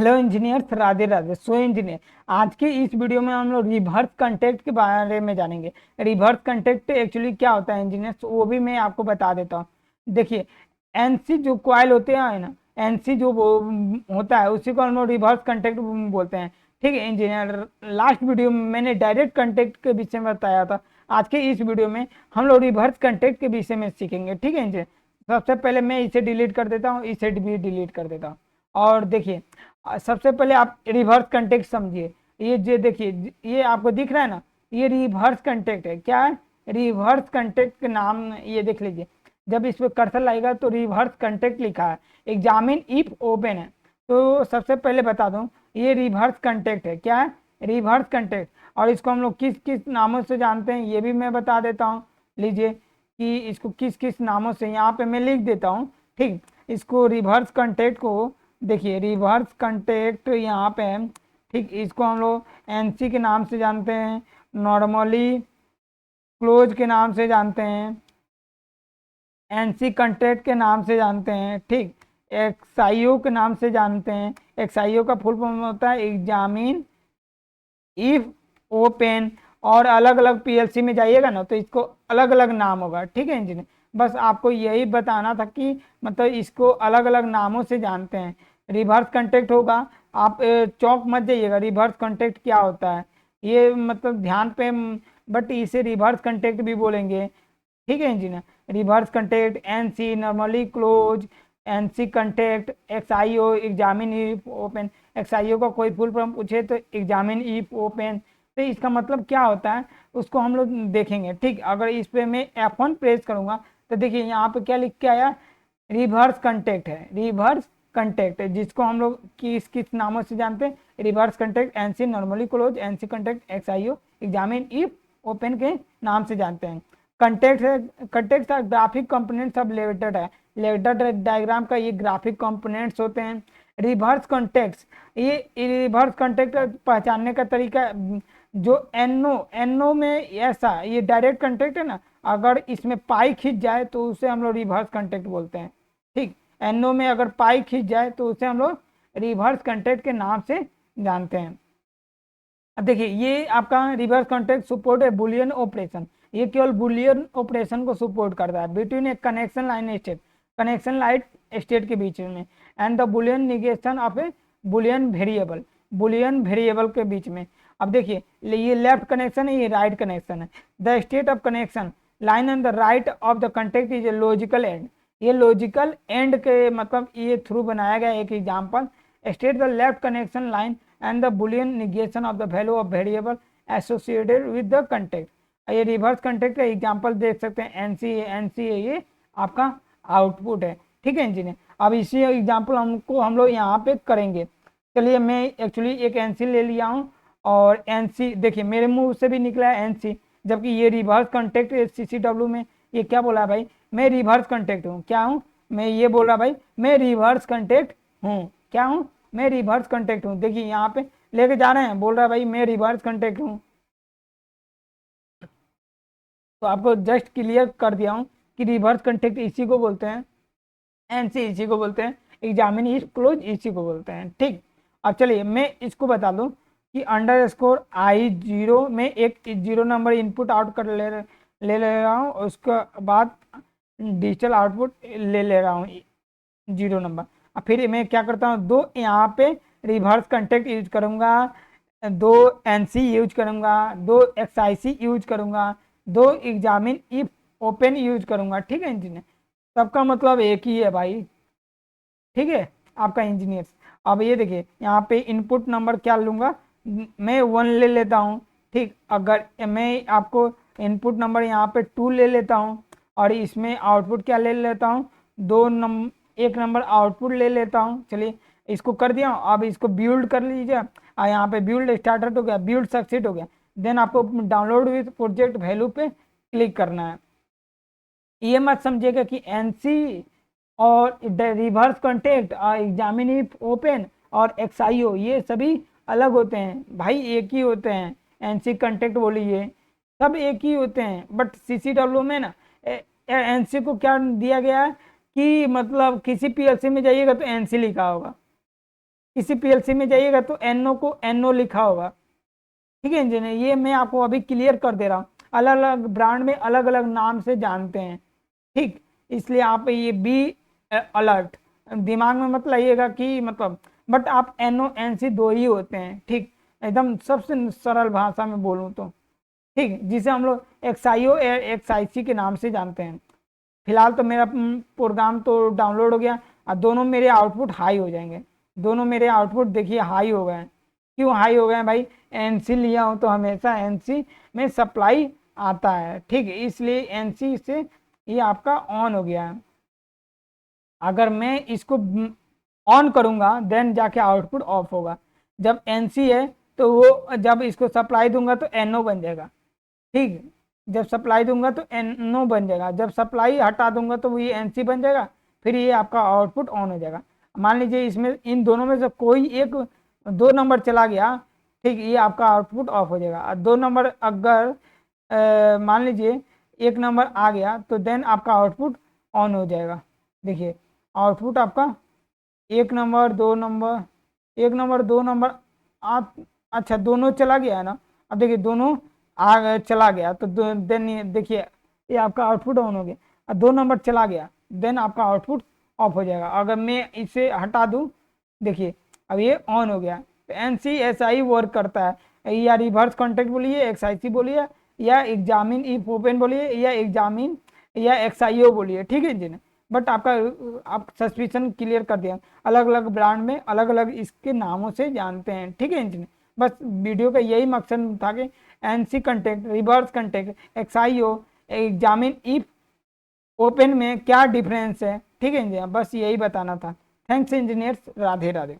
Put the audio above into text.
Hello engineers, Radhe Radhe. So engineer, आज के इस वीडियो में हम लोग रिवर्स कंटेक्ट के बारे में जानेंगे। रिवर्स कंटेक्ट एक्चुअली क्या होता है इंजीनियर्स, वो भी मैं आपको बता देता हूँ। देखिए, एनसी जो कॉइल होते हैं ना, एनसी जो वो होता है उसी को हम लोग रिवर्स कंटेक्ट बोलते हैं। ठीक है इंजीनियर, लास्ट वीडियो में मैंने डायरेक्ट कंटेक्ट के विषय में बताया था। आज के इस वीडियो में हम लोग रिवर्स कंटेक्ट के विषय में सीखेंगे। ठीक है इंजीनियर, सबसे पहले मैं इसे डिलीट कर देता हूँ, इसे भी डिलीट कर देता हूँ। और देखिए, सबसे पहले आप रिवर्स कंटेक्ट समझिए। ये जो देखिए, ये आपको दिख रहा है ना, ये रिवर्स कंटेक्ट है। क्या है? रिवर्स कंटेक्ट के नाम ये देख लीजिए। जब इस पर कर्सर लगेगा तो रिवर्स कंटेक्ट लिखा है, एग्जामिन इफ ओपन है। तो सबसे पहले बता दूं, ये रिवर्स कंटेक्ट है। क्या है? Reverse contact. और इसको हम लोग किस किस नामों से जानते हैं ये भी मैं बता देता हूँ। लीजिए कि इसको किस किस नामों से यहाँ पे मैं लिख देता हूँ। ठीक, इसको रिवर्स कंटेक्ट को देखिए, रिवर्स कंटेक्ट यहाँ पे है। ठीक, इसको हम लोग एनसी के नाम से जानते हैं, नॉर्मली क्लोज के नाम से जानते हैं, एनसी कंटेक्ट के नाम से जानते हैं। ठीक, एक्सआईओ के नाम से जानते हैं। एक्सआईओ का फुल फॉर्म होता है एग्जामिन इफ ओपन। और अलग अलग पीएलसी में जाइएगा ना तो इसको अलग अलग नाम होगा। ठीक है इंजीनियर, बस आपको यही बताना था कि मतलब इसको अलग अलग नामों से जानते हैं। रिवर्स कंटेक्ट होगा, आप चौक मत जाइएगा। रिवर्स कंटेक्ट क्या होता है ये मतलब ध्यान पे, बट इसे रिवर्स कंटेक्ट भी बोलेंगे। ठीक है engineer, reverse contact, NC normally close, NC contact, XIO examine if open. XIO का कोई फुल फॉर्म पूछे तो एग्जामिन इफ ओपन। तो इसका मतलब क्या होता है उसको हम लोग देखेंगे। ठीक, अगर इस पे मैं F1 प्रेस करूंगा तो देखिए यहाँ पे क्या लिख के आया, रिवर्स कंटेक्ट है। रिवर्स कंटेक्ट है जिसको हम लोग किस किस नामों से जानते हैं, reverse contact, NC normally close, NC contact, XIO examine if open के नाम से जानते हैं। कंटेक्ट है, कंटेक्ट का ग्राफिक कंपोनेंट सब लेवेटेड है। लेवेटेड डायग्राम का ये ग्राफिक कंपोनेंट्स होते हैं। रिवर्स कंटेक्ट, ये रिवर्स कंटेक्ट पहचानने का तरीका, जो एनओ एनओ में ऐसा ये डायरेक्ट कंटेक्ट है ना, अगर इसमें पाई खींच जाए तो उसे हम लोग रिवर्स कंटेक्ट बोलते हैं। ठीक, एनओ में अगर पाई खींच जाए तो उसे हम लोग रिवर्स कंटेक्ट के नाम से जानते हैं। अब देखिए, ये आपका रिवर्स कॉन्टेक्ट सपोर्ट है बुलियन ऑपरेशन। ये केवल बुलियन ऑपरेशन को सपोर्ट करता है बिटवीन ए connection line state, connection line state के बीच में, and the Boolean negation of A Boolean variable, Boolean variable के बीच में। अब देखिए, ये लेफ्ट कनेक्शन है, ये राइट कनेक्शन है। The state of connection line and the right of the contact is a logical end. ये लॉजिकल एंड के मतलब ये थ्रू बनाया गया एक example. State the left connection line and the boolean negation of the value of variable associated with the context। ये reverse contact का example देख सकते हैं, एनसी है, ये आपका आउटपुट है। ठीक है इंजीनियर, अब इसी एग्जांपल हम लोग यहाँ पे करेंगे। चलिए, मैं एक्चुअली एक एनसी ले लिया हूँ, और एनसी देखिए मेरे मुंह से भी निकला है एनसी, जबकि ये रिवर्स कंटेक्ट सीसीडब्ल्यू में ये क्या बोला भाई, मैं रिवर्स कंटेक्ट हूँ। क्या हूँ? मैं ये बोल रहा भाई, मैं रिवर्स कंटेक्ट हूँ। क्या हूँ? मैं रिवर्स कंटेक्ट हूँ। देखिए यहाँ पे लेके जा रहे हैं, बोल रहा है भाई मैं रिवर्स कंटेक्ट हूँ। तो आपको जस्ट क्लियर कर दिया हूँ कि रिवर्स कंटेक्ट इसी को बोलते हैं, एनसी इसी को बोलते हैं, एग्जामिन इज क्लोज इसी को बोलते हैं। ठीक, अब चलिए मैं इसको बता दूं कि अंडर स्कोर आई जीरो में एक जीरो नंबर इनपुट आउट कर ले रहा हूँ, उसके बाद डिजिटल आउटपुट ले रहा हूँ जीरो नंबर। अब फिर मैं क्या करता हूँ, दो यहाँ पे रिवर्स कंटेक्ट यूज करूँगा, दो एनसी यूज करूँगा, दो एक्सआईसी यूज करूँगा, दो एग्जामिन इफ ओपन यूज करूँगा। ठीक है इंजीनियर, सबका मतलब एक ही है भाई। ठीक है आपका इंजीनियर। अब ये देखिए यहाँ पे इनपुट नंबर क्या लूँगा, मैं 1 ले लेता हूँ। ठीक, अगर मैं आपको इनपुट नंबर यहाँ पे 2 ले लेता हूँ, और इसमें आउटपुट क्या ले लेता हूँ, एक नंबर आउटपुट ले लेता हूँ। चलिए इसको कर दिया, अब इसको बिल्ड कर लीजिए। यहाँ पे बिल्ड स्टार्टेड हो गया, बिल्ड सक्सीड हो गया। देन आपको डाउनलोड विथ प्रोजेक्ट वैल्यू पे क्लिक करना है। ये मत समझिएगा कि एनसी और रिवर्स कॉन्टेक्ट और एग्जामिन इफ ओपन और एक्सआईओ ये सभी अलग होते हैं भाई, एक ही होते हैं। एनसी कॉन्टेक्ट बोलिए, सब एक ही होते हैं। बट सीसीडब्ल्यू में ना एनसी को क्या दिया गया है कि मतलब किसी पीएलसी में जाइएगा तो एनसी लिखा होगा, किसी पीएलसी में जाइएगा तो एनओ को एनओ लिखा होगा, ठीक है इंजीनियर। ये मैं आपको अभी क्लियर कर दे रहा हूँ, अलग अलग ब्रांड में अलग अलग नाम से जानते हैं, ठीक। इसलिए आप ये बी अलर्ट दिमाग में मत लाइएगा कि मतलब, बट आप एनओ एनसी दो ही होते हैं, ठीक। एकदम सबसे सरल भाषा में बोलूँ तो, ठीक, जिसे हम लोग एक्सआईओ एक्सआईसी के नाम से जानते हैं। फिलहाल तो मेरा प्रोग्राम तो डाउनलोड हो गया और दोनों मेरे आउटपुट हाई हो जाएंगे। दोनों मेरे आउटपुट देखिए हाई हो गए हैं। क्यों हाई हो गए हैं भाई? एनसी लिया हूं तो हमेशा एनसी में सप्लाई आता है, ठीक है, इसलिए एनसी से ये आपका ऑन हो गया है। अगर मैं इसको ऑन करूंगा देन जाके आउटपुट ऑफ होगा। जब एनसी है तो वो, जब इसको सप्लाई दूंगा तो एनओ बन जाएगा, ठीक। जब सप्लाई दूंगा तो एनओ बन जाएगा, जब सप्लाई हटा दूंगा तो ये एनसी बन जाएगा, फिर ये आपका आउटपुट ऑन हो जाएगा। मान लीजिए इसमें इन दोनों में से कोई एक 2 नंबर चला गया, ठीक, ये आपका आउटपुट ऑफ हो जाएगा। और 2 नंबर अगर मान लीजिए 1 नंबर आ गया तो देन आपका आउटपुट ऑन हो जाएगा। देखिए आउटपुट आपका 1 नंबर 2 नंबर, 1 नंबर 2 नंबर आप, अच्छा दोनों चला गया है ना। अब देखिए दोनों चला गया तो देन देखिए ये आपका आउटपुट ऑन हो गया। और 2 नंबर चला गया देन आपका आउटपुट ऑफ हो जाएगा। अगर मैं इसे हटा दूं, देखिए अब ये ऑन हो गया। तो NC-SI वर्क करता है, या रिवर्स कॉन्टेक्ट बोलिए, XIC बोलिए, या एग्जामिन इफ ओपन बोलिए, या एग्जामिन या XIO बोलिए, ठीक है जी। बट आपका आप सस्पिशन क्लियर कर दिया, अलग अलग ब्रांड में अलग अलग इसके नामों से जानते हैं, ठीक है इंजीनियर। बस वीडियो का यही मकसद था कि NC contact, reverse contact, XIO, examine if open में क्या डिफरेंस है, ठीक है इंजीनियर, बस यही बताना था। Thanks engineers, Radhe Radhe.